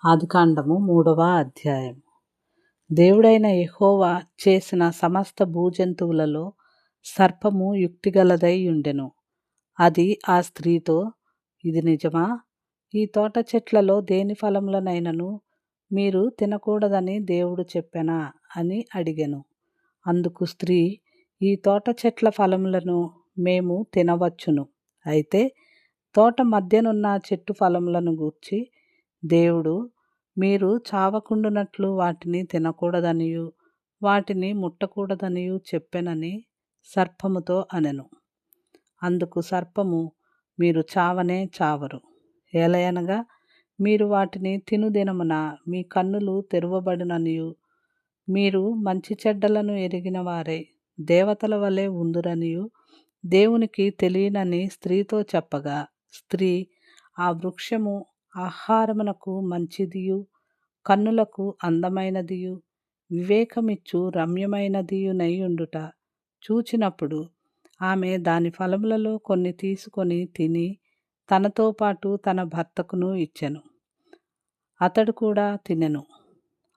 ఆదికాండము 3వ అధ్యాయం. దేవుడైన యెహోవా చేసిన సమస్త భూజంతువులలో సర్పము యుక్తిగలదై ఉండెను. అది ఆ స్త్రీతో, ఇది నిజమా? ఈ తోట చెట్లలో దేని ఫలములనైనను మీరు తినకూడదని దేవుడు చెప్పెనా అని అడిగెను. అందుకు స్త్రీ, ఈ తోట చెట్ల ఫలములను మేము తినవచ్చును. అయితే తోట మధ్యనున్న చెట్టు ఫలములను గూర్చి దేవుడు మీరు చావకుండునట్లు వాటిని తినకూడదనియు వాటిని ముట్టకూడదనియు చెప్పెనని సర్పముతో అనెను. అందుకు సర్పము, మీరు చావనే చావరు. ఏలయనగా మీరు వాటిని తినుదినమున మీ కన్నులు తెరువబడుననియు మీరు మంచి చెడ్డలను ఎరిగిన వారై దేవతల వలె ఉందురనియు దేవునికి తెలియనని స్త్రీతో చెప్పగా, స్త్రీ ఆ వృక్షము ఆహారమునకు మంచిదియు కన్నులకు అందమైనదియు వివేకమిచ్చు రమ్యమైనదియునై ఉండుట చూచినప్పుడు ఆమె దాని ఫలములలో కొన్ని తీసుకొని తిని తనతో పాటు తన భర్తకును ఇచ్చెను. అతడు కూడా తినెను.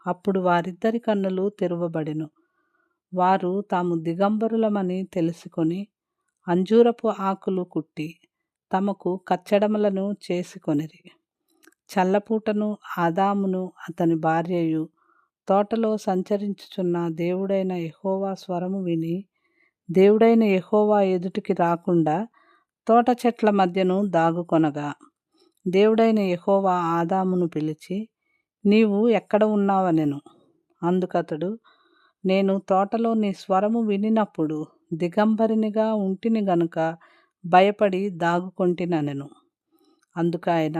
అప్పుడు వారిద్దరి కన్నులు తెరువబడెను. వారు తాము దిగంబరులమని తెలుసుకొని అంజూరపు ఆకులు కుట్టి తమకు కచ్చడములను చేసుకొనిరి. చల్లపూటను ఆదామును అతని భార్యయు తోటలో సంచరించుచున్న దేవుడైన యెహోవా స్వరము విని దేవుడైన యెహోవా ఎదుటికి రాకుండా తోట చెట్ల మధ్యను దాగుకొనగా, దేవుడైన యెహోవా ఆదామును పిలిచి, నీవు ఎక్కడ ఉన్నావనెను. అందుకతడు, నేను తోటలో నీ స్వరము వినినప్పుడు దిగంబరినిగా ఉంటిని గనుక భయపడి దాగుకొంటిననెను. అందుకాయన,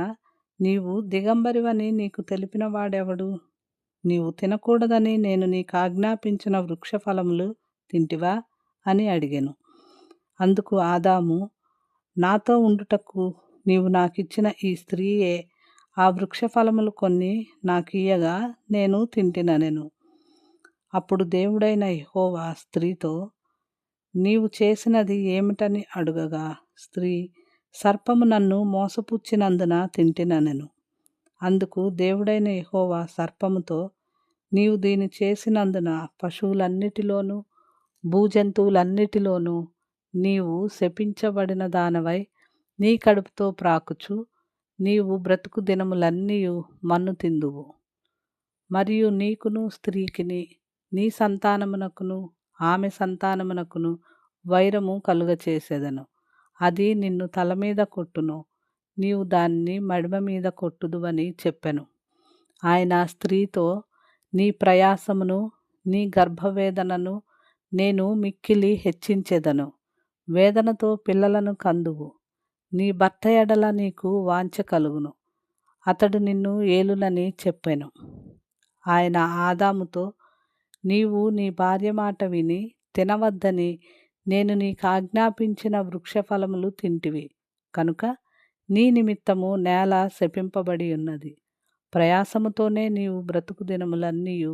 నీవు దిగంబరివని నీకు తెలిపిన వాడెవడు? నీవు తినకూడదని నేను నీకు ఆజ్ఞాపించిన వృక్ష ఫలములు తింటివా అని అడిగెను. అందుకు ఆదాము, నాతో ఉండుటకు నీవు నాకిచ్చిన ఈ స్త్రీయే ఆ వృక్ష ఫలములు కొన్ని నాకియ్యగా నేను తింటిననెను. అప్పుడు దేవుడైన యెహోవా స్త్రీతో, నీవు చేసినది ఏమిటని అడుగగా, స్త్రీ, సర్పము నన్ను మోసపుచ్చినందున తింటిననెను. అందుకు దేవుడైన యెహోవా సర్పముతో, నీవు దీని చేసినందున పశువులన్నిటిలోనూ భూజంతువులన్నిటిలోనూ నీవు శపించబడిన దానవై నీ కడుపుతో ప్రాకుచు నీవు బ్రతుకు దినములన్నీయు మన్ను తిందువు. మరియు నీకును స్త్రీకిని నీ సంతానమునకును ఆమె సంతానమునకును వైరము కలుగచేసేదను. అది నిన్ను తల మీద కొట్టును, నీవు దానిని మడిమ మీద కొట్టుదువని చెప్పెను. ఆయన స్త్రీతో, నీ ప్రయాసమును నీ గర్భవేదనను నేను మిక్కిలి హెచ్చించెదను. వేదనతో పిల్లలను కందువు. నీ భర్త ఎడల నీకు వాంఛ కలుగును, అతడు నిన్ను ఏలునని చెప్పెను. ఆయన ఆదాముతో, నీవు నీ భార్య మాట విని తినవద్దని నేను నీకు ఆజ్ఞాపించిన వృక్ష ఫలములు తింటివి కనుక నీ నిమిత్తము నేల శపింపబడి ఉన్నది. ప్రయాసముతోనే నీవు బ్రతుకు దినములన్నీయు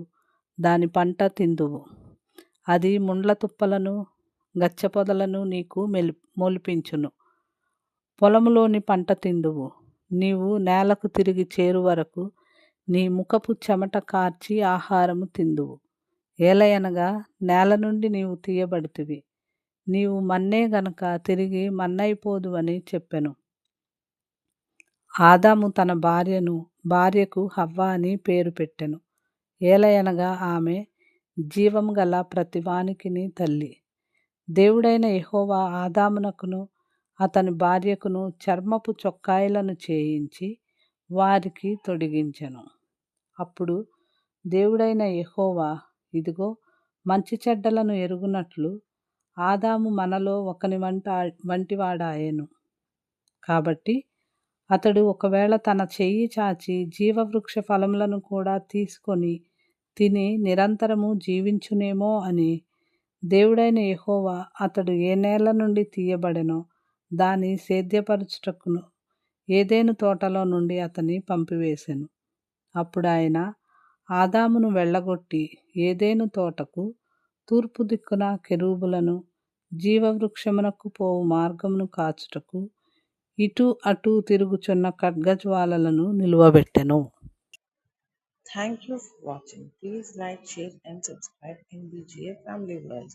దాని పంట తిందువు. అది ముండ్ల తుప్పలను గచ్చపొదలను నీకు మొలిపించును. పొలములోని పంట తిందువు. నీవు నేలకు తిరిగి చేరు వరకు నీ ముఖపు చెమట కార్చి ఆహారము తిందువు. ఏలయనగా నేల నుండి నీవు తీయబడితివి, నీవు మన్నే గనక తిరిగి మన్నైపోదువని చెప్పెను. ఆదాము తన భార్యకు హవ్వ అని పేరు పెట్టెను. ఏలయనగా ఆమె జీవము గల ప్రతివానికిని తల్లి. దేవుడైన యెహోవా ఆదామునకును అతని భార్యకును చర్మపు చొక్కాయిలను చేయించి వారికి తొడిగించెను. అప్పుడు దేవుడైన యెహోవా, ఇదిగో, మంచి చెడ్డలను ఎరుగునట్లు ఆదాము మనలో ఒకని వంటివాడాయెను. కాబట్టి అతడు ఒకవేళ తన చెయ్యి చాచి జీవవృక్ష ఫలములను కూడా తీసుకొని తిని నిరంతరము జీవించునేమో అని దేవుడైన యెహోవా అతడు ఏ నేల నుండి తీయబడెనో దాని సేద్యపరచుటకును ఏదెను తోటలో నుండి అతన్ని పంపివేశెను. అప్పుడు ఆయన ఆదామును వెళ్ళగొట్టి ఏదెను తోటకు తూర్పు దిక్కున కెరూబులను జీవవృక్షమునకు పోవు మార్గమును కాచుటకు ఇటు అటు తిరుగుచున్న ఖడ్గజ్వాలలను నిలువబెట్టెను. Thank you for watching. Please like, share, and subscribe in BGA Family World.